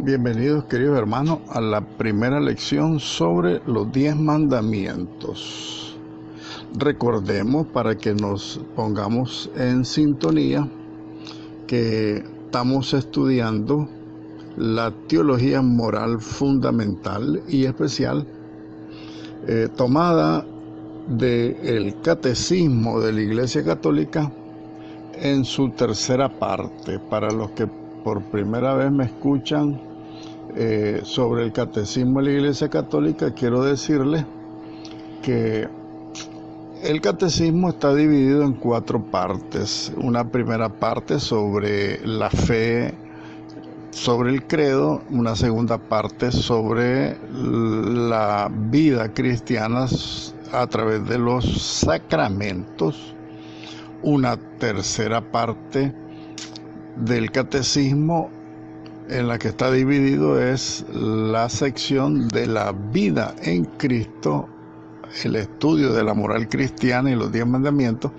Bienvenidos, queridos hermanos, a la primera lección sobre los 10 mandamientos. Recordemos, para que nos pongamos en sintonía, que estamos estudiando la teología moral fundamental y especial tomada del Catecismo de la Iglesia Católica en su tercera parte. Para los que por primera vez me escuchan sobre el Catecismo de la Iglesia Católica, quiero decirles que el Catecismo está dividido en 4 partes. Una primera parte sobre la fe, sobre el credo, una segunda parte sobre la vida cristiana a través de los sacramentos, una tercera parte del catecismo en la que está dividido es la sección de la vida en Cristo, el estudio de la moral cristiana y los 10 mandamientos,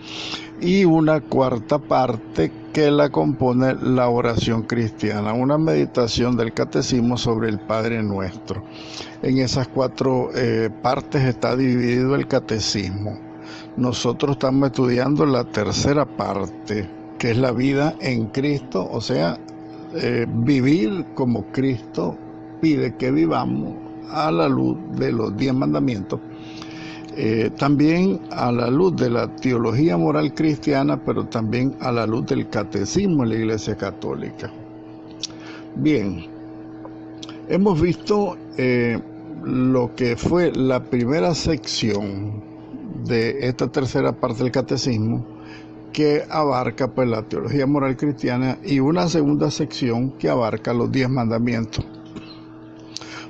y una cuarta parte que la compone la oración cristiana, una meditación del catecismo sobre el Padre Nuestro. En esas 4 partes está dividido el catecismo. Nosotros estamos estudiando la tercera parte, que es la vida en Cristo, o sea, vivir como Cristo pide que vivamos a la luz de los 10 mandamientos. También a la luz de la teología moral cristiana, pero también a la luz del catecismo de la Iglesia Católica. Bien, hemos visto lo que fue la primera sección de esta tercera parte del catecismo, que abarca pues la teología moral cristiana, y una segunda sección que abarca los 10 mandamientos.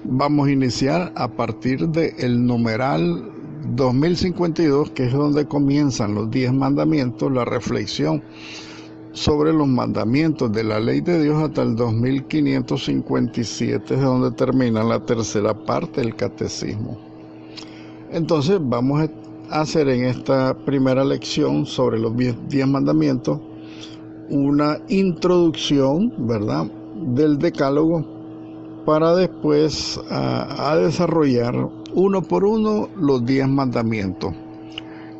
Vamos a iniciar a partir del numeral 2052, que es donde comienzan los 10 mandamientos, la reflexión sobre los mandamientos de la ley de Dios, hasta el 2557, es donde termina la tercera parte del catecismo. Entonces vamos a hacer en esta primera lección sobre los 10 mandamientos una introducción, ¿verdad?, del decálogo, para después a desarrollar uno por uno los 10 mandamientos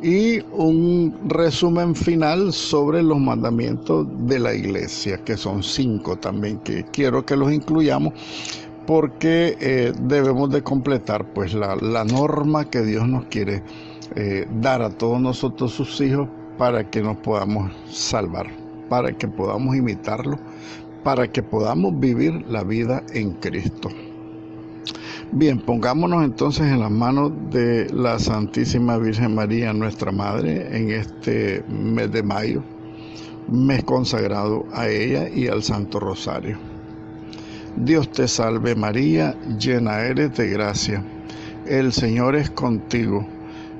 y un resumen final sobre los mandamientos de la Iglesia, que son 5 también, que quiero que los incluyamos porque debemos de completar pues la norma que Dios nos quiere dar a todos nosotros, sus hijos, para que nos podamos salvar, para que podamos imitarlo, para que podamos vivir la vida en Cristo. Bien, pongámonos entonces en las manos de la Santísima Virgen María, nuestra Madre, en este mes de mayo, mes consagrado a ella y al Santo Rosario. Dios te salve María, llena eres de gracia, el Señor es contigo.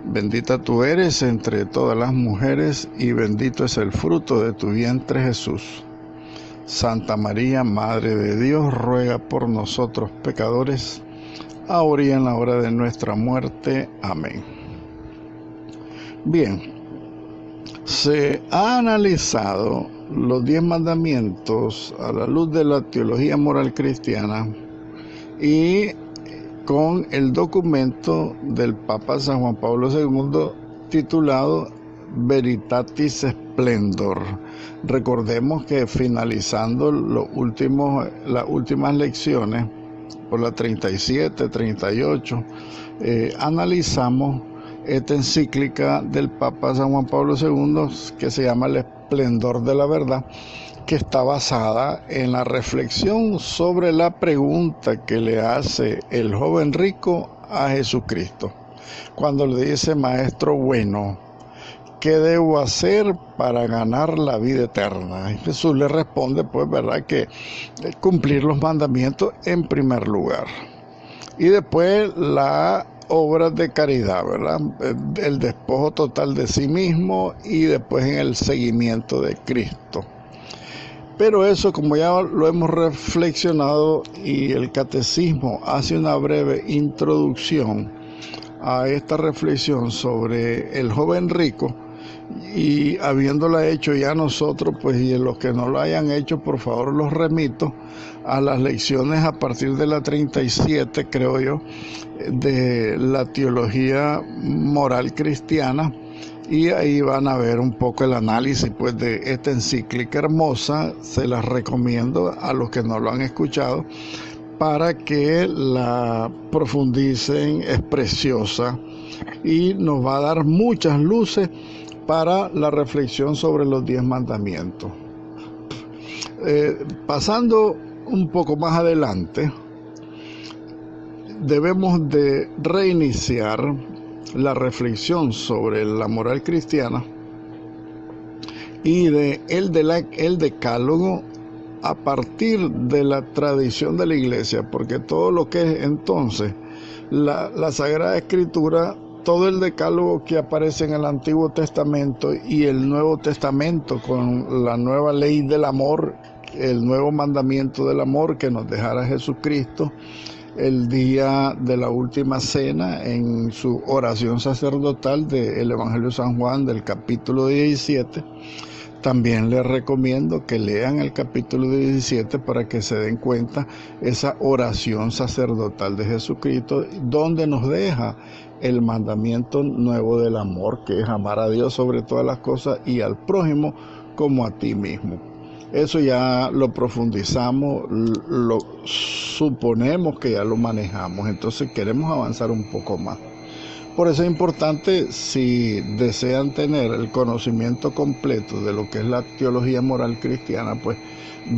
Bendita tú eres entre todas las mujeres, y bendito es el fruto de tu vientre, Jesús. Santa María, Madre de Dios, ruega por nosotros pecadores, ahora y en la hora de nuestra muerte. Amén. Bien, se ha analizado los 10 mandamientos a la luz de la teología moral cristiana y con el documento del Papa San Juan Pablo II titulado Veritatis Splendor. Recordemos que finalizando las últimas lecciones, por la 37, 38, analizamos esta encíclica del Papa San Juan Pablo II que se llama El Esplendor de la Verdad, que está basada en la reflexión sobre la pregunta que le hace el joven rico a Jesucristo, cuando le dice: Maestro bueno, ¿qué debo hacer para ganar la vida eterna? Y Jesús le responde, pues, ¿verdad?, que cumplir los mandamientos en primer lugar. Y después la obra de caridad, ¿verdad?, el despojo total de sí mismo, y después en el seguimiento de Cristo. Pero eso, como ya lo hemos reflexionado, y el catecismo hace una breve introducción a esta reflexión sobre el joven rico, y habiéndola hecho ya nosotros, pues, y los que no lo hayan hecho, por favor los remito a las lecciones a partir de la 37, creo yo, de la teología moral cristiana, y ahí van a ver un poco el análisis, pues, de esta encíclica hermosa. Se las recomiendo a los que no lo han escuchado para que la profundicen. Es preciosa y nos va a dar muchas luces para la reflexión sobre los 10 mandamientos. Pasando un poco más adelante, debemos de reiniciar la reflexión sobre la moral cristiana y el decálogo a partir de la tradición de la iglesia, porque todo lo que es entonces la Sagrada Escritura, todo el decálogo que aparece en el Antiguo Testamento y el Nuevo Testamento con la nueva ley del amor, el nuevo mandamiento del amor que nos dejara Jesucristo el día de la última cena en su oración sacerdotal del Evangelio de San Juan del capítulo 17. También les recomiendo que lean el capítulo 17 para que se den cuenta esa oración sacerdotal de Jesucristo, donde nos deja el mandamiento nuevo del amor, que es amar a Dios sobre todas las cosas y al prójimo como a ti mismo. Eso ya lo profundizamos, lo suponemos que ya lo manejamos, entonces queremos avanzar un poco más. Por eso es importante, si desean tener el conocimiento completo de lo que es la teología moral cristiana, pues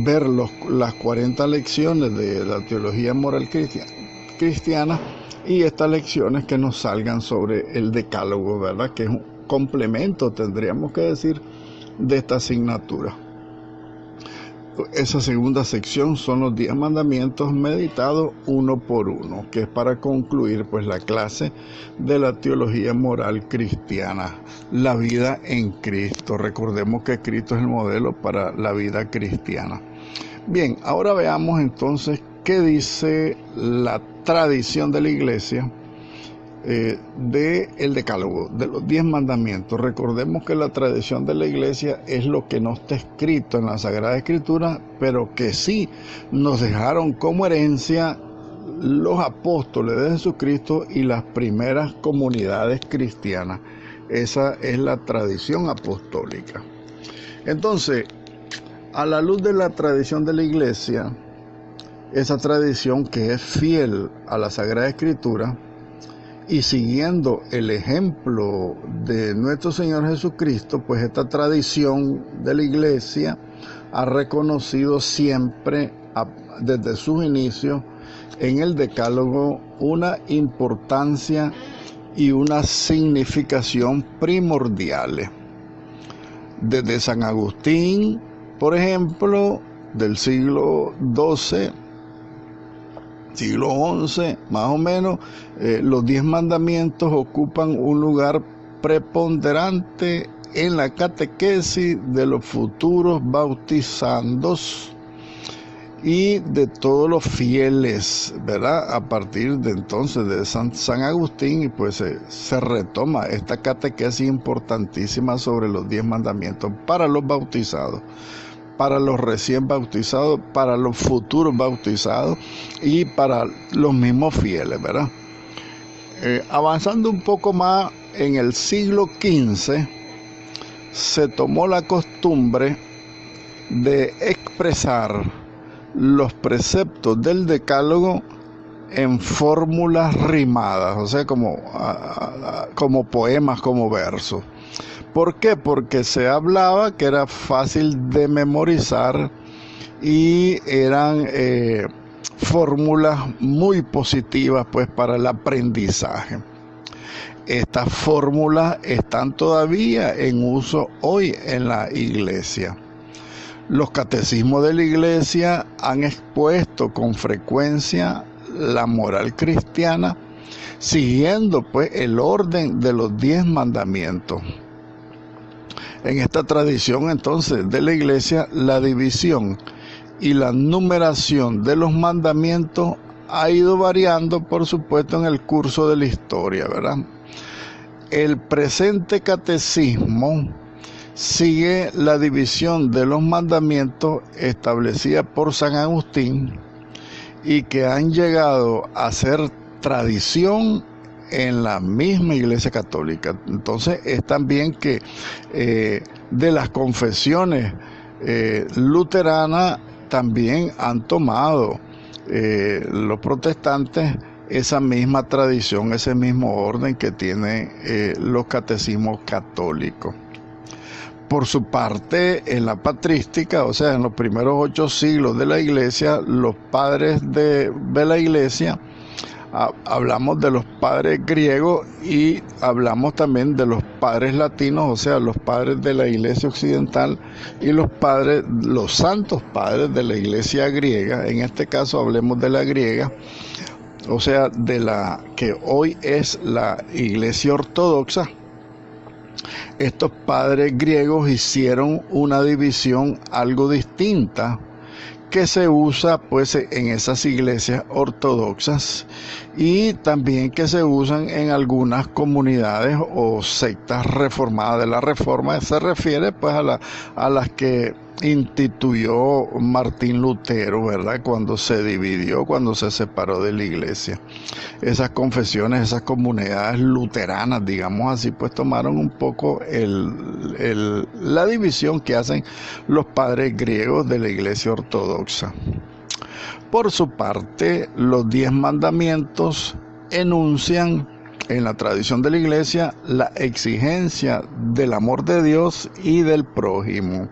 ver las 40 lecciones de la teología moral cristiana y estas lecciones que nos salgan sobre el decálogo, ¿verdad? Que es un complemento, tendríamos que decir, de esta asignatura. Esa segunda sección son los 10 mandamientos meditados uno por uno, que es para concluir, pues, la clase de la teología moral cristiana, la vida en Cristo. Recordemos que Cristo es el modelo para la vida cristiana. Bien, ahora veamos entonces qué dice la tradición de la iglesia del decálogo, de los 10 mandamientos. Recordemos que la tradición de la iglesia es lo que no está escrito en la Sagrada Escritura, pero que sí nos dejaron como herencia los apóstoles de Jesucristo y las primeras comunidades cristianas. Esa es la tradición apostólica. Entonces, a la luz de la tradición de la iglesia, esa tradición que es fiel a la Sagrada Escritura, y siguiendo el ejemplo de nuestro Señor Jesucristo, pues esta tradición de la iglesia ha reconocido siempre, desde sus inicios, en el decálogo una importancia y una significación primordiales. Desde San Agustín, por ejemplo, del siglo XII, siglo XI, más o menos, los 10 mandamientos ocupan un lugar preponderante en la catequesis de los futuros bautizandos y de todos los fieles, ¿verdad? A partir de entonces de San Agustín, y pues se retoma esta catequesis importantísima sobre los 10 mandamientos para los bautizados, para los recién bautizados, para los futuros bautizados y para los mismos fieles, ¿verdad? Avanzando un poco más, en el siglo XV se tomó la costumbre de expresar los preceptos del decálogo en fórmulas rimadas, o sea, como poemas, como versos. ¿Por qué? Porque se hablaba que era fácil de memorizar y eran fórmulas muy positivas, pues, para el aprendizaje. Estas fórmulas están todavía en uso hoy en la iglesia. Los catecismos de la iglesia han expuesto con frecuencia la moral cristiana, siguiendo, pues, el orden de los 10 mandamientos. En esta tradición, entonces, de la iglesia, la división y la numeración de los mandamientos ha ido variando, por supuesto, en el curso de la historia, ¿verdad? El presente catecismo sigue la división de los mandamientos establecida por San Agustín y que han llegado a ser tradición en la misma Iglesia Católica. Entonces es también que de las confesiones luteranas también han tomado los protestantes esa misma tradición, ese mismo orden que tienen los catecismos católicos. Por su parte, en la patrística, o sea, en los primeros 8 siglos de la Iglesia, los padres de la Iglesia, hablamos de los padres griegos y hablamos también de los padres latinos, o sea, los padres de la Iglesia occidental y los santos padres de la Iglesia griega. En este caso hablemos de la griega, o sea, de la que hoy es la Iglesia ortodoxa. Estos padres griegos hicieron una división algo distinta que se usa pues en esas iglesias ortodoxas y también que se usan en algunas comunidades o sectas reformadas. De la reforma se refiere pues a las que instituyó Martín Lutero, ¿verdad? Cuando se dividió, cuando se separó de la iglesia. Esas confesiones, esas comunidades luteranas, digamos así, pues tomaron un poco la división que hacen los padres griegos de la iglesia ortodoxa. Por su parte, los 10 mandamientos enuncian en la tradición de la iglesia la exigencia del amor de Dios y del prójimo.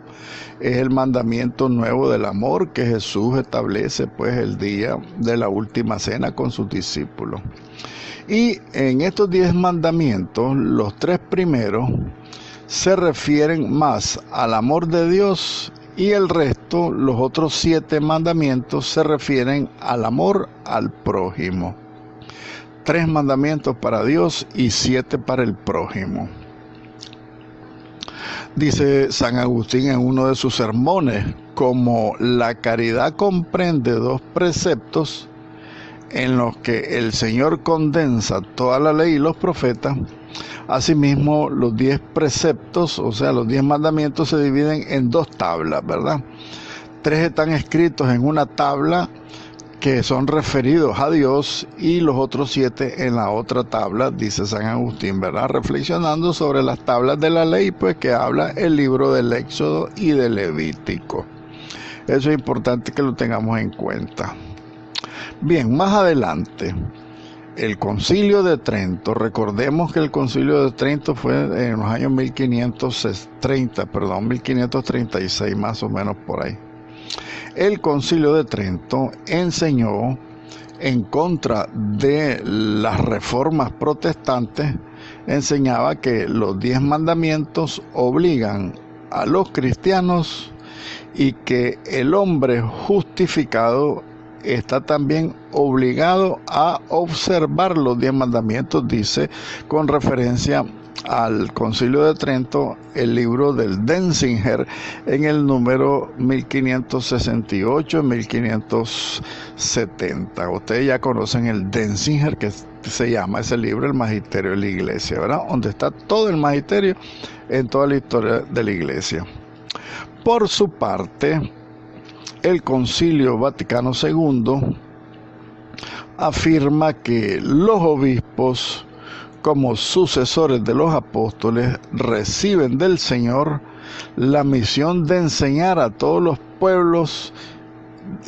Es el mandamiento nuevo del amor que Jesús establece pues el día de la última cena con sus discípulos. Y en estos 10 mandamientos, los 3 primeros se refieren más al amor de Dios y el resto, los otros 7 mandamientos, se refieren al amor al prójimo. 3 mandamientos para Dios y 7 para el prójimo. Dice San Agustín en uno de sus sermones, como la caridad comprende 2 preceptos en los que el Señor condensa toda la ley y los profetas, asimismo los 10 preceptos, o sea, los 10 mandamientos se dividen en 2 tablas, ¿verdad? 3 están escritos en una tabla que son referidos a Dios y los otros 7 en la otra tabla, dice San Agustín, ¿verdad? Reflexionando sobre las tablas de la ley, pues que habla el libro del Éxodo y del Levítico. Eso es importante que lo tengamos en cuenta. Bien, más adelante, el Concilio de Trento. Recordemos que el Concilio de Trento fue en los años 1536 más o menos por ahí. El Concilio de Trento enseñó en contra de las reformas protestantes, enseñaba que los 10 mandamientos obligan a los cristianos y que el hombre justificado está también obligado a observar los 10 mandamientos, dice, con referencia al Concilio de Trento, el libro del Denzinger, en el número 1568-1570. Ustedes ya conocen el Denzinger, que se llama ese libro el Magisterio de la Iglesia, ¿verdad? Donde está todo el magisterio en toda la historia de la Iglesia. Por su parte, el Concilio Vaticano II afirma que los obispos, como sucesores de los apóstoles, reciben del Señor la misión de enseñar a todos los pueblos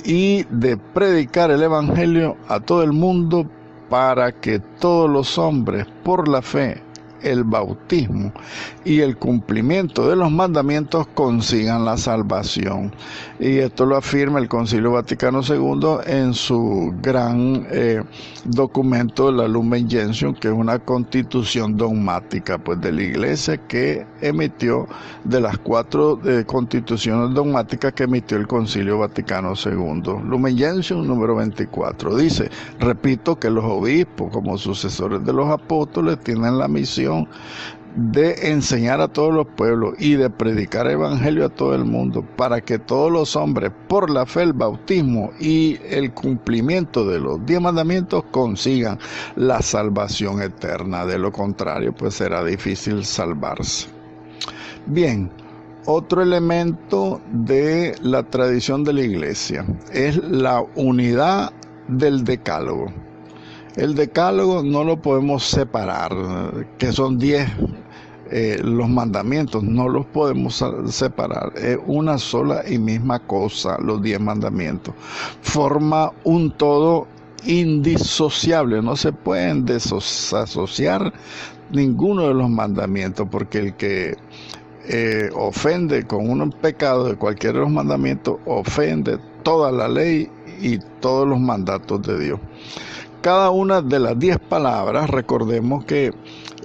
y de predicar el Evangelio a todo el mundo para que todos los hombres, por la fe, el bautismo y el cumplimiento de los mandamientos, consigan la salvación. Y esto lo afirma el Concilio Vaticano II en su gran documento, la Lumen Gentium, que es una constitución dogmática pues, de la Iglesia que emitió, de las 4 constituciones dogmáticas que emitió el Concilio Vaticano II. Lumen Gentium número 24. Dice, repito, que los obispos, como sucesores de los apóstoles, tienen la misión de enseñar a todos los pueblos y de predicar el evangelio a todo el mundo, para que todos los hombres, por la fe, el bautismo y el cumplimiento de los 10 mandamientos, consigan la salvación eterna. De lo contrario, pues será difícil salvarse. Bien, otro elemento de la tradición de la iglesia es la unidad del decálogo. El decálogo no lo podemos separar, que son 10 los mandamientos, no los podemos separar. Es una sola y misma cosa, los 10 mandamientos. Forma un todo indisociable, no se pueden desasociar ninguno de los mandamientos, porque el que ofende con un pecado de cualquiera de los mandamientos ofende toda la ley y todos los mandatos de Dios. Cada una de las 10 palabras, recordemos que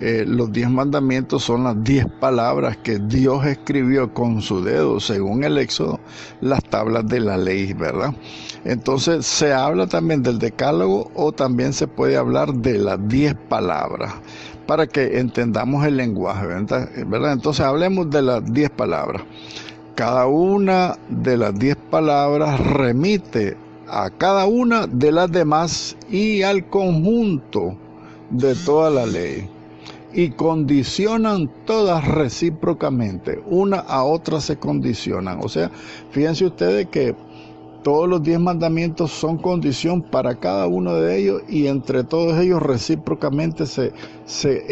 los 10 mandamientos son las 10 palabras que Dios escribió con su dedo, según el Éxodo, las tablas de la ley, ¿verdad? Entonces se habla también del decálogo, o también se puede hablar de las 10 palabras, para que entendamos el lenguaje, ¿verdad? Entonces hablemos de las 10 palabras. Cada una de las 10 palabras remite a cada una de las demás y al conjunto de toda la ley, y condicionan todas recíprocamente, una a otra se condicionan. O sea, fíjense ustedes que todos los 10 mandamientos son condición para cada uno de ellos, y entre todos ellos recíprocamente se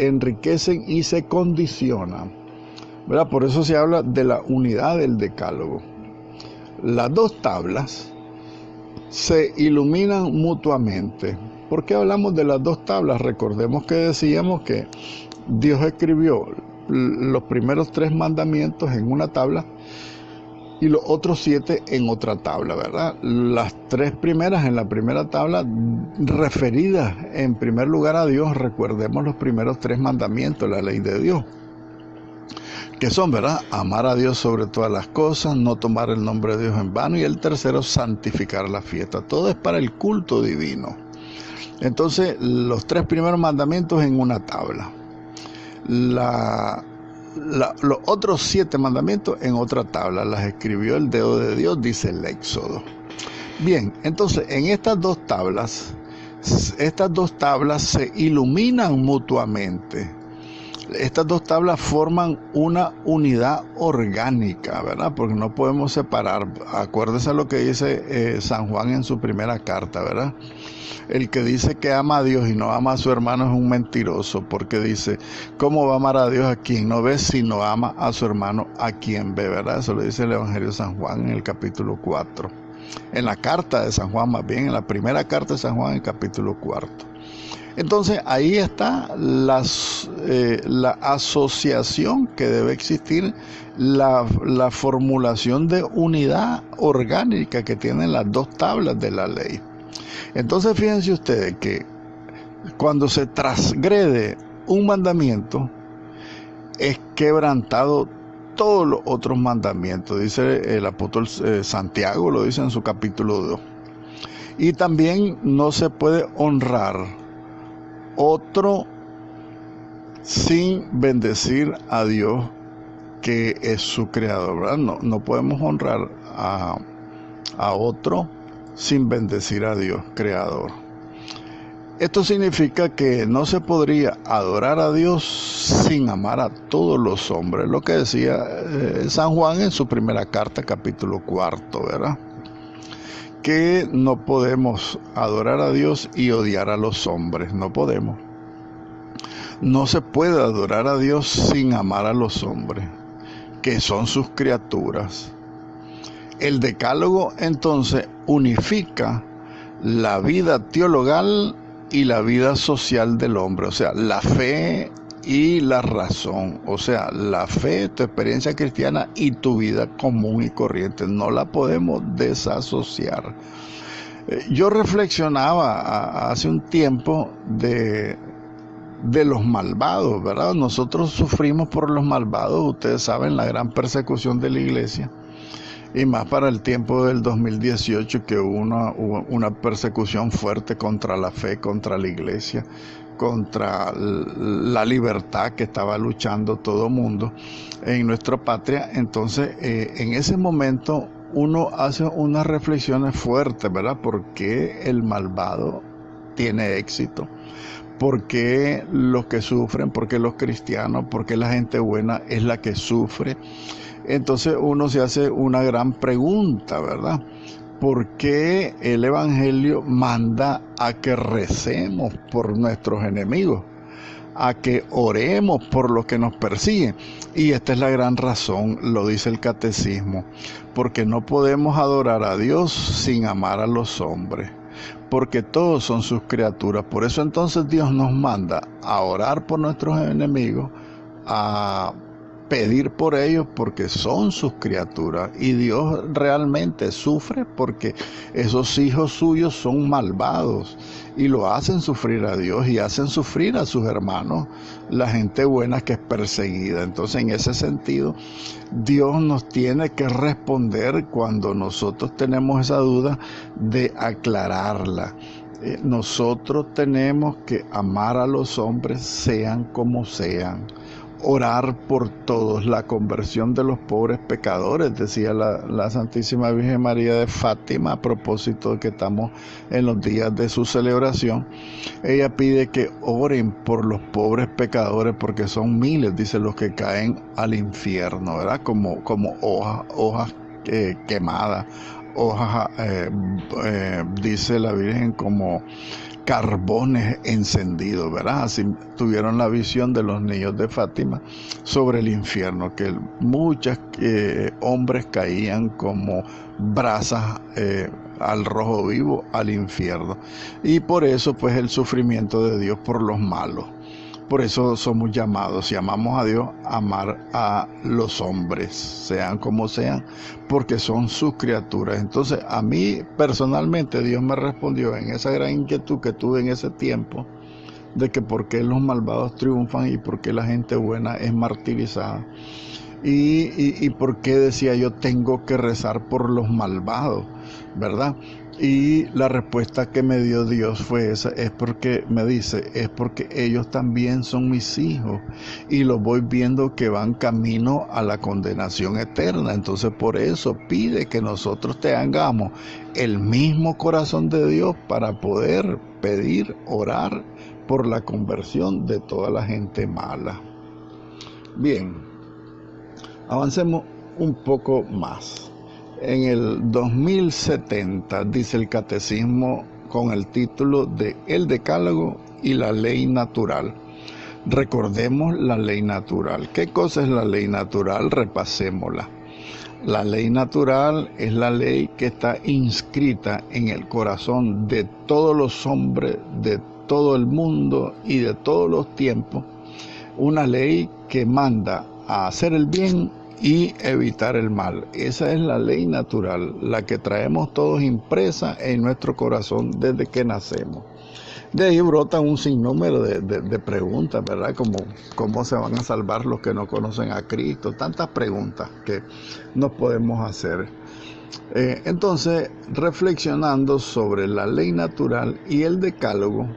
enriquecen y se condicionan, ¿verdad? Por eso se habla de la unidad del decálogo. Las 2 tablas se iluminan mutuamente. ¿Por qué hablamos de las 2 tablas? Recordemos que decíamos que Dios escribió los primeros 3 mandamientos en una tabla y los otros 7 en otra tabla, ¿verdad? Las 3 primeras en la primera tabla, referidas en primer lugar a Dios. Recordemos los primeros 3 mandamientos, la ley de Dios, que son, ¿verdad? Amar a Dios sobre todas las cosas, no tomar el nombre de Dios en vano, y el tercero, santificar la fiesta. Todo es para el culto divino. Entonces, los 3 primeros mandamientos en una tabla. Los otros 7 mandamientos en otra tabla. Las escribió el dedo de Dios, dice el Éxodo. Bien, entonces, en estas 2 tablas se iluminan mutuamente. Estas 2 tablas forman una unidad orgánica, ¿verdad? Porque no podemos separar. Acuérdese lo que dice San Juan en su primera carta, ¿verdad? El que dice que ama a Dios y no ama a su hermano es un mentiroso, porque dice, ¿cómo va a amar a Dios a quien no ve si no ama a su hermano a quien ve, ¿verdad? Eso lo dice el Evangelio de San Juan en el capítulo 4. En la carta de San Juan, más bien, en la primera carta de San Juan, en el capítulo 4. Entonces ahí está la asociación que debe existir, la formulación de unidad orgánica que tienen las 2 tablas de la ley. Entonces fíjense ustedes que cuando se transgrede un mandamiento, es quebrantado todos los otros mandamientos, dice el apóstol Santiago, lo dice en su capítulo 2. Y también no se puede honrar otro sin bendecir a Dios, que es su creador, ¿verdad? No podemos honrar a otro sin bendecir a Dios, creador. Esto significa que no se podría adorar a Dios sin amar a todos los hombres, lo que decía San Juan en su primera carta, capítulo 4, ¿verdad? Que no podemos adorar a Dios y odiar a los hombres, no podemos. No se puede adorar a Dios sin amar a los hombres, que son sus criaturas. El decálogo entonces unifica la vida teologal y la vida social del hombre, o sea, la fe y la razón, o sea, la fe, tu experiencia cristiana y tu vida común y corriente, no la podemos desasociar. Yo reflexionaba hace un tiempo de los malvados, ¿verdad? Nosotros sufrimos por los malvados, ustedes saben, la gran persecución de la iglesia, y más para el tiempo del 2018, que hubo una persecución fuerte contra la fe, contra la iglesia, contra la libertad que estaba luchando todo mundo en nuestra patria. Entonces, en ese momento uno hace unas reflexiones fuertes, ¿verdad? ¿Por qué el malvado tiene éxito? ¿Por qué los que sufren? ¿Por qué los cristianos? ¿Por qué la gente buena es la que sufre? Entonces uno se hace una gran pregunta, ¿verdad? ¿Por qué el Evangelio manda a que recemos por nuestros enemigos? A que oremos por los que nos persiguen. Y esta es la gran razón, lo dice el catecismo, porque no podemos adorar a Dios sin amar a los hombres, porque todos son sus criaturas. Por eso entonces Dios nos manda a orar por nuestros enemigos, a pedir por ellos porque son sus criaturas, y Dios realmente sufre porque esos hijos suyos son malvados y lo hacen sufrir a Dios y hacen sufrir a sus hermanos, la gente buena que es perseguida. Entonces, en ese sentido, Dios nos tiene que responder cuando nosotros tenemos esa duda, de aclararla. Nosotros tenemos que amar a los hombres sean como sean, orar por todos, la conversión de los pobres pecadores, decía la Santísima Virgen María de Fátima, a propósito de que estamos en los días de su celebración. Ella pide que oren por los pobres pecadores, porque son miles, dice, los que caen al infierno, ¿verdad? Como hojas quemadas, hojas, dice la Virgen, como carbones encendidos, ¿verdad? Así tuvieron la visión de los niños de Fátima sobre el infierno, que muchos hombres caían como brasas al rojo vivo al infierno. Y por eso, pues, el sufrimiento de Dios por los malos. Por eso somos llamados, si amamos a Dios, a amar a los hombres, sean como sean, porque son sus criaturas. Entonces, a mí personalmente Dios me respondió en esa gran inquietud que tuve en ese tiempo, de que por qué los malvados triunfan y por qué la gente buena es martirizada. Y por qué, decía yo, tengo que rezar por los malvados, ¿verdad? Y la respuesta que me dio Dios fue esa, es porque ellos también son mis hijos y los voy viendo que van camino a la condenación eterna. Entonces, por eso pide que nosotros tengamos el mismo corazón de Dios para poder pedir, orar por la conversión de toda la gente mala. Bien, avancemos un poco más. En el 2070, dice el catecismo, con el título de El Decálogo y la Ley Natural. Recordemos la ley natural. ¿Qué cosa es la ley natural? Repasémosla. La ley natural es la ley que está inscrita en el corazón de todos los hombres, de todo el mundo y de todos los tiempos. Una ley que manda a hacer el bien y evitar el mal. Esa es la ley natural, la que traemos todos impresa en nuestro corazón desde que nacemos. De ahí brotan un sinnúmero de preguntas, ¿verdad? Como cómo se van a salvar los que no conocen a Cristo. Tantas preguntas que nos podemos hacer. Entonces, reflexionando sobre la ley natural y el decálogo,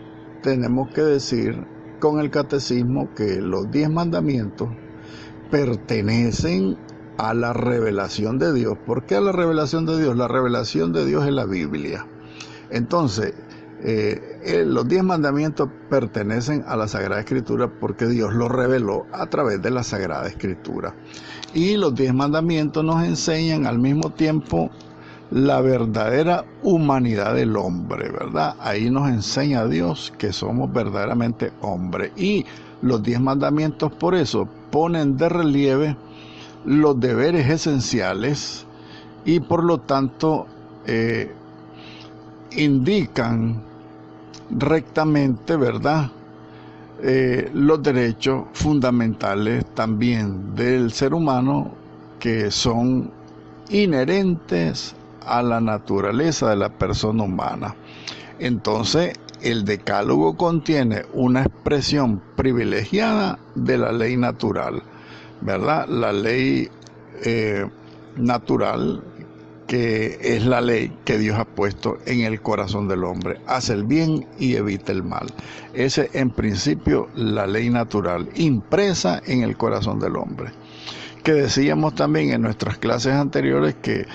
tenemos que decir con el catecismo que los 10 mandamientos pertenecen a la revelación de Dios. ¿Por qué a la revelación de Dios? La revelación de Dios es la Biblia. Entonces, los 10 mandamientos pertenecen a la Sagrada Escritura porque Dios los reveló a través de la Sagrada Escritura. Y los 10 mandamientos nos enseñan al mismo tiempo la verdadera humanidad del hombre, ¿verdad? Ahí nos enseña Dios que somos verdaderamente hombres. Y los 10 mandamientos, por eso, ponen de relieve los deberes esenciales y por lo tanto indican rectamente, ¿verdad?, los derechos fundamentales también del ser humano, que son inherentes a la naturaleza de la persona humana. Entonces, el decálogo contiene una expresión privilegiada de la ley natural, ¿verdad? La ley natural, que es la ley que Dios ha puesto en el corazón del hombre. Hace el bien y evita el mal. Esa es, en principio, la ley natural, impresa en el corazón del hombre. Que decíamos también en nuestras clases anteriores que,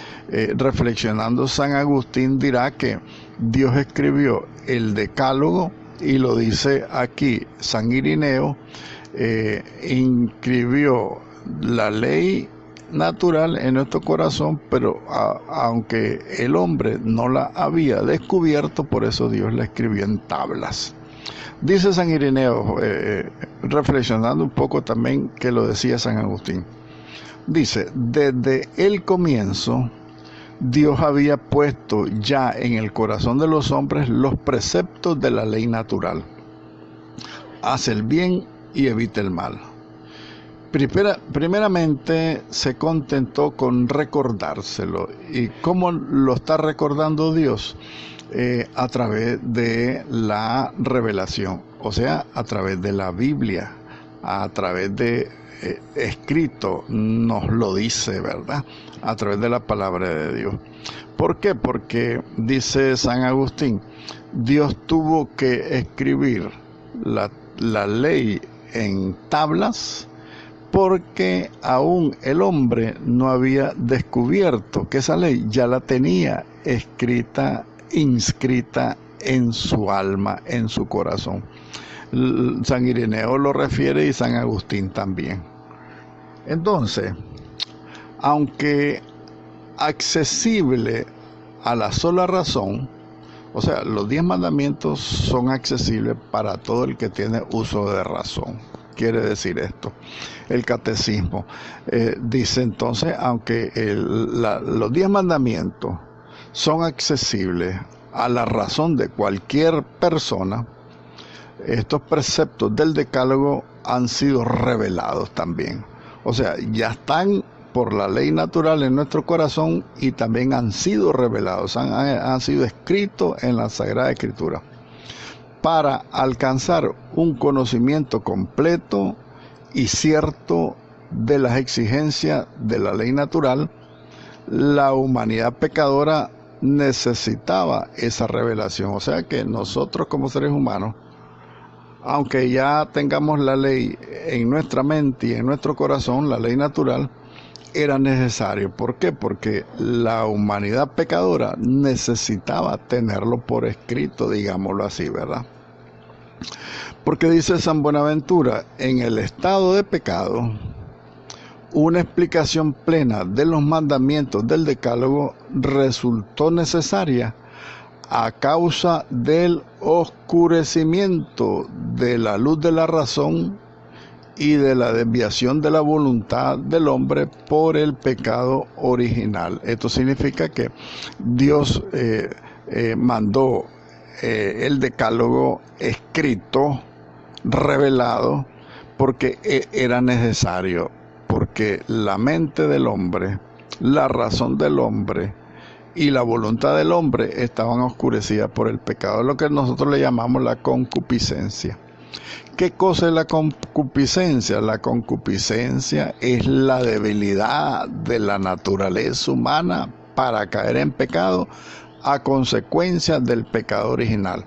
reflexionando, San Agustín dirá que Dios escribió el decálogo, y lo dice aquí San Irineo, inscribió la ley natural en nuestro corazón, pero aunque el hombre no la había descubierto, por eso Dios la escribió en tablas. Dice San Ireneo, reflexionando un poco también que lo decía San Agustín, dice, desde el comienzo Dios había puesto ya en el corazón de los hombres los preceptos de la ley natural. Haz el bien y evita el mal. Primeramente se contentó con recordárselo. ¿Y cómo lo está recordando Dios? A través de la revelación, o sea, a través de la Biblia, a través de escrito, nos lo dice, ¿verdad? A través de la palabra de Dios. ¿Por qué? Porque dice San Agustín, Dios tuvo que escribir la ley en tablas porque aún el hombre no había descubierto que esa ley ya la tenía escrita, inscrita en su alma, en su corazón. San Ireneo lo refiere y San Agustín también. Entonces, aunque accesible a la sola razón, o sea, los 10 mandamientos son accesibles para todo el que tiene uso de razón. Quiere decir esto. El catecismo dice entonces, aunque los 10 mandamientos son accesibles a la razón de cualquier persona, estos preceptos del decálogo han sido revelados también. O sea, ya están por la ley natural en nuestro corazón y también han sido revelados, han sido escritos en la Sagrada Escritura, para alcanzar un conocimiento completo y cierto de las exigencias de la ley natural. La humanidad pecadora necesitaba esa revelación, o sea que nosotros como seres humanos, aunque ya tengamos la ley en nuestra mente y en nuestro corazón, la ley natural, era necesario. ¿Por qué? Porque la humanidad pecadora necesitaba tenerlo por escrito, digámoslo así, ¿verdad? Porque dice San Buenaventura, en el estado de pecado, una explicación plena de los mandamientos del decálogo resultó necesaria a causa del oscurecimiento de la luz de la razón y de la desviación de la voluntad del hombre por el pecado original. Esto significa que Dios mandó el decálogo escrito, revelado, porque era necesario, porque la mente del hombre, la razón del hombre y la voluntad del hombre estaban oscurecidas por el pecado, lo que nosotros le llamamos la concupiscencia. ¿Qué cosa es la concupiscencia? La concupiscencia es la debilidad de la naturaleza humana para caer en pecado a consecuencia del pecado original.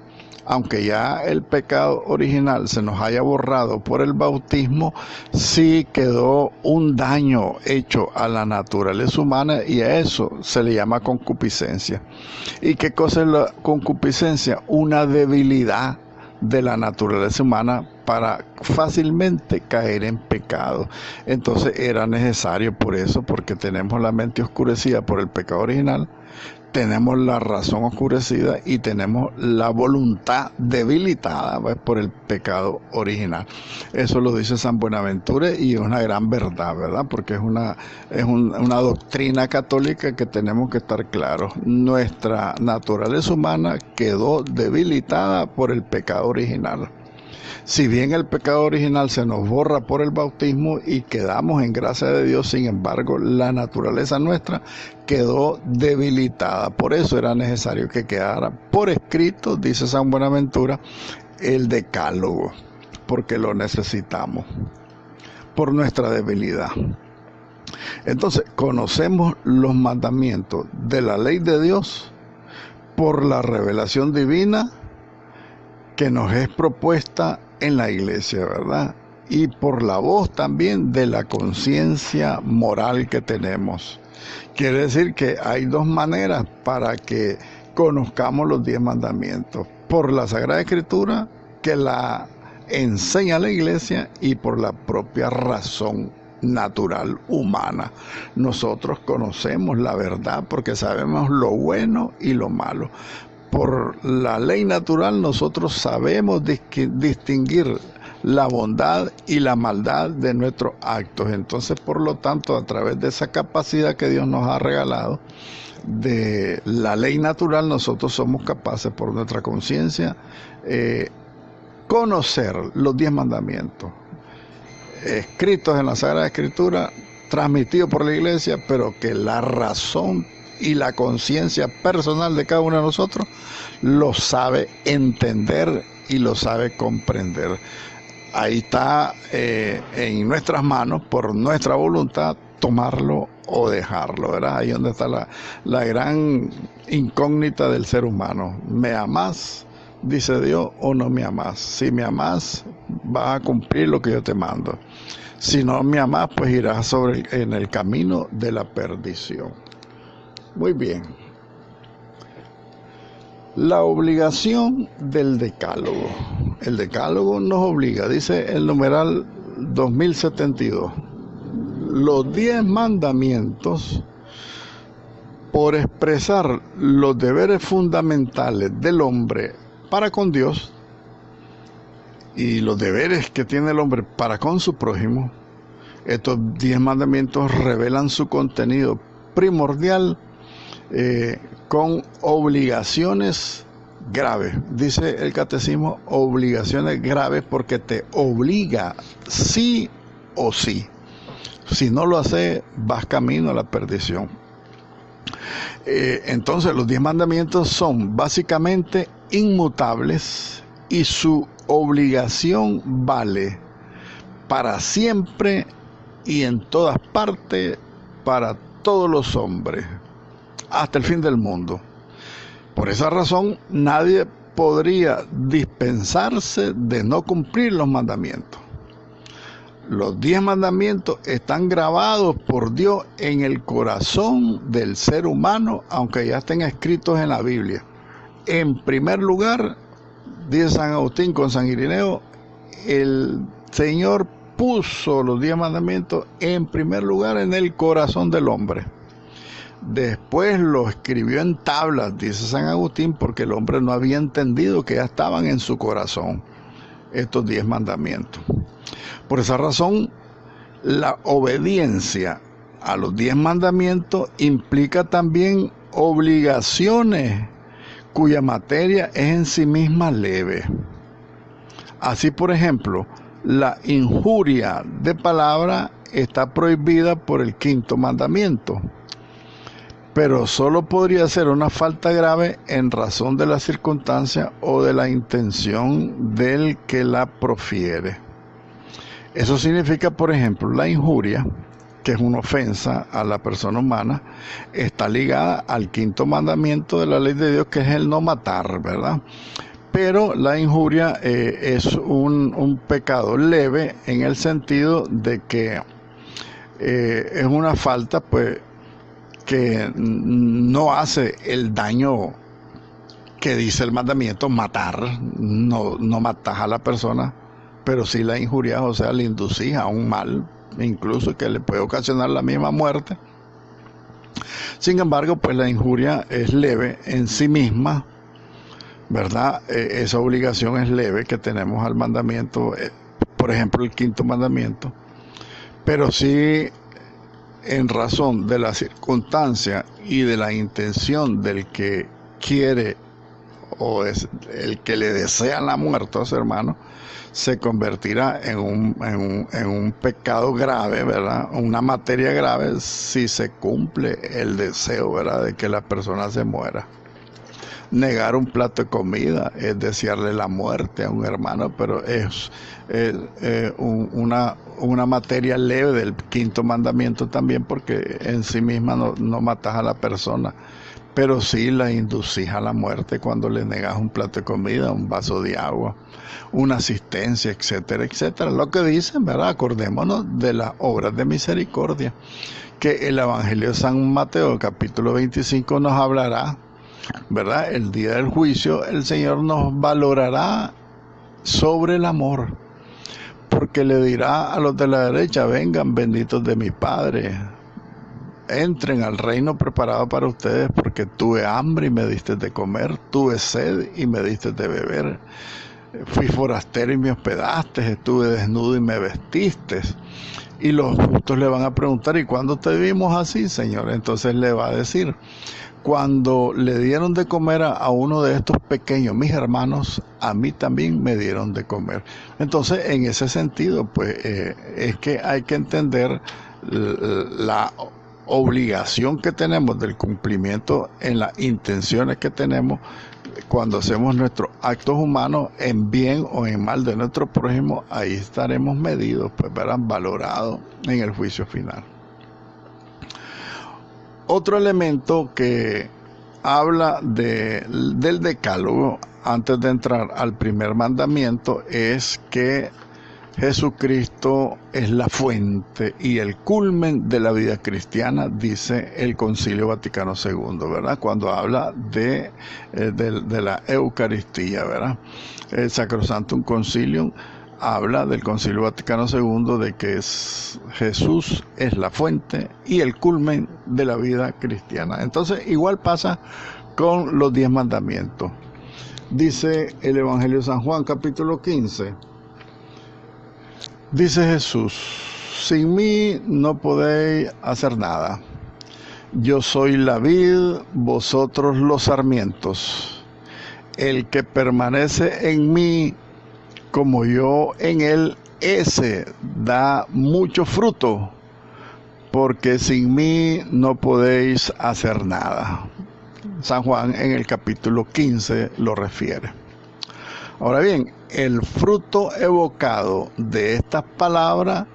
Aunque ya el pecado original se nos haya borrado por el bautismo, sí quedó un daño hecho a la naturaleza humana y a eso se le llama concupiscencia. ¿Y qué cosa es la concupiscencia? Una debilidad de la naturaleza humana para fácilmente caer en pecado. Entonces era necesario por eso, porque tenemos la mente oscurecida por el pecado original, tenemos la razón oscurecida y tenemos la voluntad debilitada, pues, por el pecado original. Eso lo dice San Buenaventura y es una gran verdad, ¿verdad? Porque es una doctrina católica que tenemos que estar claros. Nuestra naturaleza humana quedó debilitada por el pecado original. Si bien el pecado original se nos borra por el bautismo y quedamos en gracia de Dios, sin embargo, la naturaleza nuestra quedó debilitada. Por eso era necesario que quedara por escrito, dice San Buenaventura, el decálogo, porque lo necesitamos por nuestra debilidad. Entonces, conocemos los mandamientos de la ley de Dios por la revelación divina que nos es propuesta en la iglesia, ¿verdad? Y por la voz también de la conciencia moral que tenemos. Quiere decir que hay dos maneras para que conozcamos los 10 mandamientos: por la Sagrada Escritura, que la enseña la iglesia, y por la propia razón natural humana. Nosotros conocemos la verdad porque sabemos lo bueno y lo malo. Por la ley natural nosotros sabemos distinguir la bondad y la maldad de nuestros actos. Entonces, por lo tanto, a través de esa capacidad que Dios nos ha regalado de la ley natural, nosotros somos capaces por nuestra conciencia conocer los 10 mandamientos escritos en la Sagrada Escritura, transmitidos por la Iglesia, pero que la razón y la conciencia personal de cada uno de nosotros lo sabe entender y lo sabe comprender. Ahí está en nuestras manos, por nuestra voluntad, tomarlo o dejarlo, ¿verdad? Ahí donde está la gran incógnita del ser humano. ¿Me amás, dice Dios, o no me amás? Si me amás, vas a cumplir lo que yo te mando. Si no me amás, pues irás en el camino de la perdición. Muy bien. La obligación del decálogo. El decálogo nos obliga, dice el numeral 2072. Los 10 mandamientos, por expresar los deberes fundamentales del hombre para con Dios y los deberes que tiene el hombre para con su prójimo, estos 10 mandamientos revelan su contenido primordial con obligaciones graves. Dice el catecismo, obligaciones graves porque te obliga sí o sí. Si no lo haces, vas camino a la perdición. Entonces, los 10 mandamientos son básicamente inmutables y su obligación vale para siempre y en todas partes para todos los hombres, hasta el fin del mundo. Por esa razón, nadie podría dispensarse de no cumplir los mandamientos. Los 10 mandamientos están grabados por Dios en el corazón del ser humano, aunque ya estén escritos en la Biblia. En primer lugar, dice San Agustín con San Irineo, el Señor puso los 10 mandamientos en primer lugar en el corazón del hombre. Después lo escribió en tablas, dice San Agustín, porque el hombre no había entendido que ya estaban en su corazón estos 10 mandamientos. Por esa razón, la obediencia a los 10 mandamientos implica también obligaciones cuya materia es en sí misma leve. Así, por ejemplo, la injuria de palabra está prohibida por el 5º mandamiento, pero solo podría ser una falta grave en razón de la circunstancia o de la intención del que la profiere. Eso significa, por ejemplo, la injuria, que es una ofensa a la persona humana, está ligada al 5º mandamiento de la ley de Dios, que es el no matar, ¿verdad? Pero la injuria es un pecado leve en el sentido de que es una falta, pues, que no hace el daño que dice el mandamiento, matar. No matas a la persona, pero sí la injurias, o sea, le inducís a un mal, incluso que le puede ocasionar la misma muerte. Sin embargo, pues la injuria es leve en sí misma, ¿verdad? Esa obligación es leve que tenemos al mandamiento, por ejemplo, el 5º mandamiento, pero sí, en razón de la circunstancia y de la intención del que quiere o es el que le desea la muerte a su hermano, se convertirá en un pecado grave, ¿verdad? Una materia grave si se cumple el deseo, ¿verdad?, de que la persona se muera. Negar un plato de comida es desearle la muerte a un hermano, pero es una materia leve del 5º mandamiento también, porque en sí misma no matas a la persona, pero sí la inducís a la muerte cuando le negas un plato de comida, un vaso de agua, una asistencia, etcétera, etcétera. Lo que dicen, ¿verdad? Acordémonos de las obras de misericordia, que el Evangelio de San Mateo, capítulo 25, nos hablará, ¿verdad? El día del juicio, el Señor nos valorará sobre el amor. porque le dirá a los de la derecha: vengan, benditos de mi Padre, entren al reino preparado para ustedes, porque tuve hambre y me diste de comer, tuve sed y me diste de beber, fui forastero y me hospedaste, estuve desnudo y me vestiste. Y los justos le van a preguntar: ¿y cuándo te vimos así, Señor? Entonces le va a decir: cuando le dieron de comer a uno de estos pequeños, mis hermanos, a mí también me dieron de comer. Entonces, en ese sentido, pues es que hay que entender la obligación que tenemos del cumplimiento en las intenciones que tenemos cuando hacemos nuestros actos humanos en bien o en mal de nuestro prójimo. Ahí estaremos medidos, pues verán, valorados en el juicio final. Otro elemento que habla del decálogo antes de entrar al primer mandamiento es que Jesucristo es la fuente y el culmen de la vida cristiana, dice el Concilio Vaticano II, ¿verdad? Cuando habla de la Eucaristía, ¿verdad? El Sacrosanctum Concilium habla del Concilio Vaticano II de que Jesús es la fuente y el culmen de la vida cristiana. Entonces, igual pasa con los 10 mandamientos. Dice el Evangelio de San Juan, capítulo 15. Dice Jesús: sin mí no podéis hacer nada. Yo soy la vid, vosotros los sarmientos. El que permanece en mí, como yo en él, ese da mucho fruto, porque sin mí no podéis hacer nada. San Juan en el capítulo 15 lo refiere. Ahora bien, el fruto evocado de estas palabras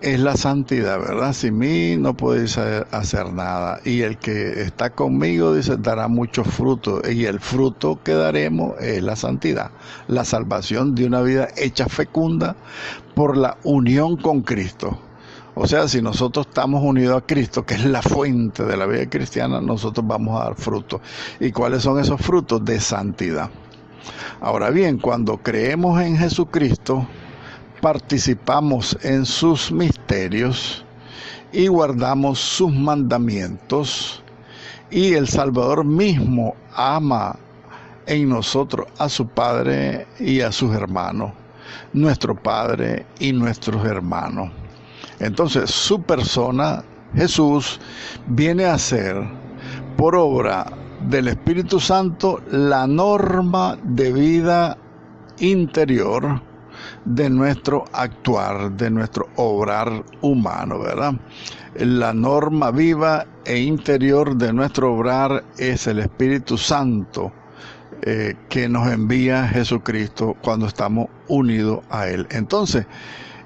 es la santidad, ¿verdad? Sin mí no podéis hacer nada. Y el que está conmigo, dice, dará mucho fruto. Y el fruto que daremos es la santidad, la salvación de una vida hecha fecunda por la unión con Cristo. O sea, si nosotros estamos unidos a Cristo, que es la fuente de la vida cristiana, nosotros vamos a dar frutos. ¿Y cuáles son esos frutos? De santidad. Ahora bien, cuando creemos en Jesucristo, participamos en sus misterios y guardamos sus mandamientos, y el Salvador mismo ama en nosotros a su Padre y a sus hermanos, nuestro Padre y nuestros hermanos. Entonces, su persona, Jesús, viene a ser, por obra del Espíritu Santo, la norma de vida interior de nuestro actuar, de nuestro obrar humano, ¿verdad? La norma viva e interior de nuestro obrar es el Espíritu Santo que nos envía Jesucristo cuando estamos unidos a Él. Entonces,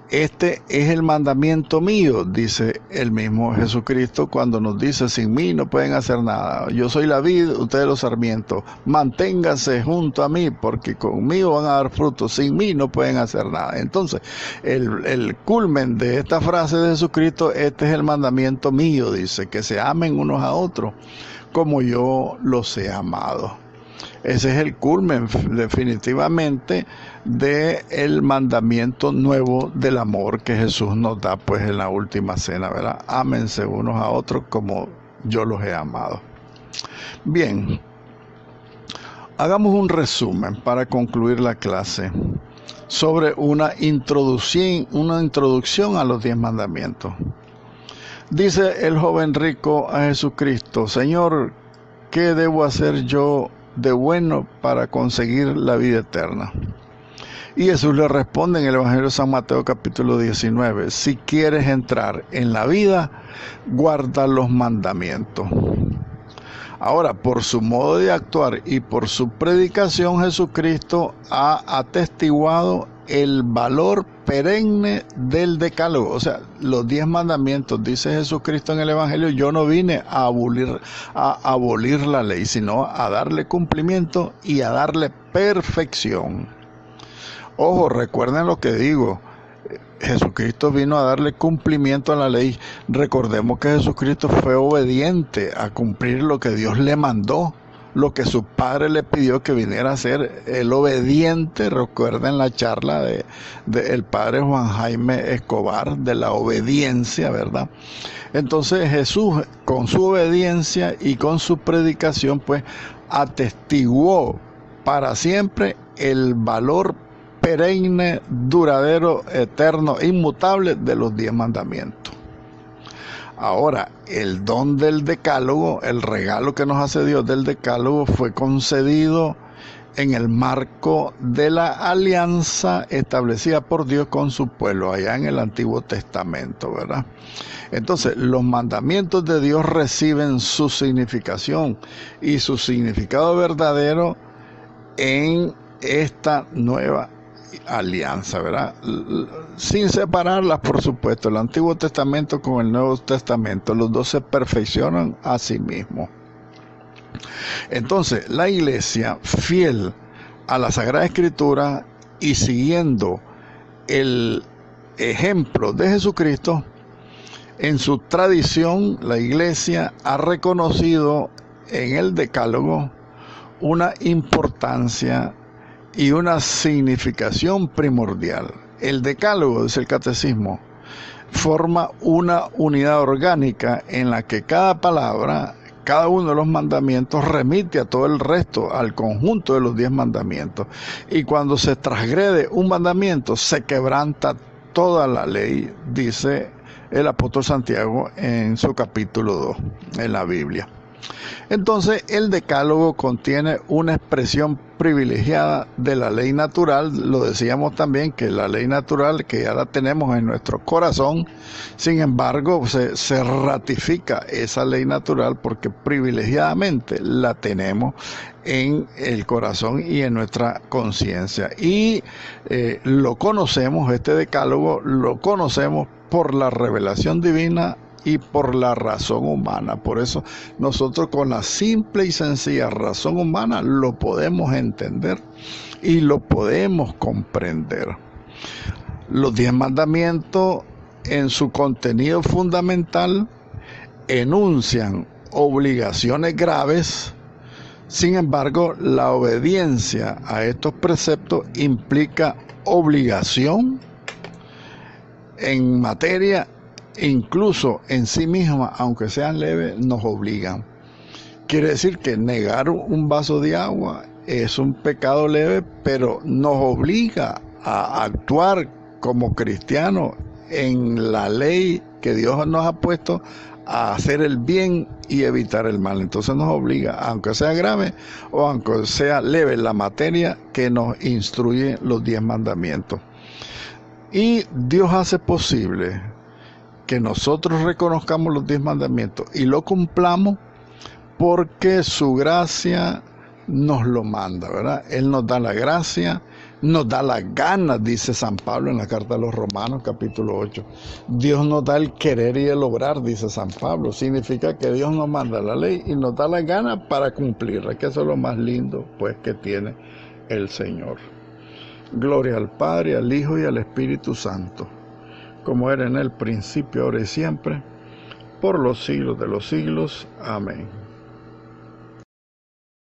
este es el mandamiento mío, dice el mismo Jesucristo cuando nos dice: sin mí no pueden hacer nada. Yo soy la vid, ustedes los sarmientos. Manténganse junto a mí, porque conmigo van a dar frutos. Sin mí no pueden hacer nada. Entonces, el culmen de esta frase de Jesucristo: este es el mandamiento mío, dice, que se amen unos a otros como yo los he amado. Ese es el culmen definitivamente del mandamiento nuevo del amor que Jesús nos da pues en la última cena, ¿verdad? Ámense unos a otros como yo los he amado. Bien, hagamos un resumen para concluir la clase sobre una introducción a los 10 mandamientos. Dice el joven rico a Jesucristo: Señor, ¿qué debo hacer yo de bueno para conseguir la vida eterna? Y Jesús le responde en el Evangelio de San Mateo capítulo 19: si quieres entrar en la vida, guarda los mandamientos. Ahora, por su modo de actuar y por su predicación, Jesucristo ha atestiguado el valor perenne del decálogo. O sea, los 10 mandamientos, dice Jesucristo en el Evangelio: yo no vine a abolir la ley, sino a darle cumplimiento y a darle perfección. Ojo, recuerden lo que digo. Jesucristo vino a darle cumplimiento a la ley. Recordemos que Jesucristo fue obediente a cumplir lo que Dios le mandó lo que su padre le pidió que viniera a ser el obediente. Recuerden la charla de el padre Juan Jaime Escobar de la obediencia, ¿verdad? Entonces Jesús, con su obediencia y con su predicación, pues atestiguó para siempre el valor perenne, duradero, eterno, inmutable de los 10 mandamientos. Ahora, el don del decálogo, el regalo que nos hace Dios del decálogo, fue concedido en el marco de la alianza establecida por Dios con su pueblo, allá en el Antiguo Testamento, ¿verdad? Entonces, los mandamientos de Dios reciben su significación y su significado verdadero en esta nueva alianza, ¿verdad? Sin separarlas, por supuesto, el Antiguo Testamento con el Nuevo Testamento, los dos se perfeccionan a sí mismos. Entonces, la iglesia, fiel a la Sagrada Escritura y siguiendo el ejemplo de Jesucristo, en su tradición, la iglesia ha reconocido en el decálogo una importancia y una significación primordial. El decálogo, dice el catecismo, forma una unidad orgánica en la que cada palabra, cada uno de los mandamientos remite a todo el resto, al conjunto de los 10 mandamientos. Y cuando se transgrede un mandamiento, se quebranta toda la ley, dice el apóstol Santiago en su capítulo 2 en la Biblia. Entonces, el decálogo contiene una expresión privilegiada de la ley natural. Lo decíamos también, que la ley natural, que ya la tenemos en nuestro corazón, sin embargo, se ratifica esa ley natural porque privilegiadamente la tenemos en el corazón y en nuestra conciencia. Y lo conocemos, este decálogo, lo conocemos por la revelación divina y por la razón humana. Por eso nosotros, con la simple y sencilla razón humana, lo podemos entender y lo podemos comprender. Los 10 mandamientos, en su contenido fundamental, enuncian obligaciones graves. Sin embargo, la obediencia a estos preceptos implica obligación en materia, incluso en sí misma, aunque sean leves, nos obligan. Quiere decir que negar un vaso de agua es un pecado leve, pero nos obliga a actuar como cristianos en la ley que Dios nos ha puesto, a hacer el bien y evitar el mal. Entonces nos obliga, aunque sea grave o aunque sea leve, la materia que nos instruye los 10 mandamientos. Y Dios hace posible que nosotros reconozcamos los 10 mandamientos y lo cumplamos porque su gracia nos lo manda, ¿verdad? Él nos da la gracia, nos da las ganas, dice San Pablo en la carta a los Romanos, capítulo 8. Dios nos da el querer y el obrar, dice San Pablo. Significa que Dios nos manda la ley y nos da las ganas para cumplirla, que eso es lo más lindo, pues, que tiene el Señor. Gloria al Padre, al Hijo y al Espíritu Santo, como era en el principio, ahora y siempre, por los siglos de los siglos. Amén.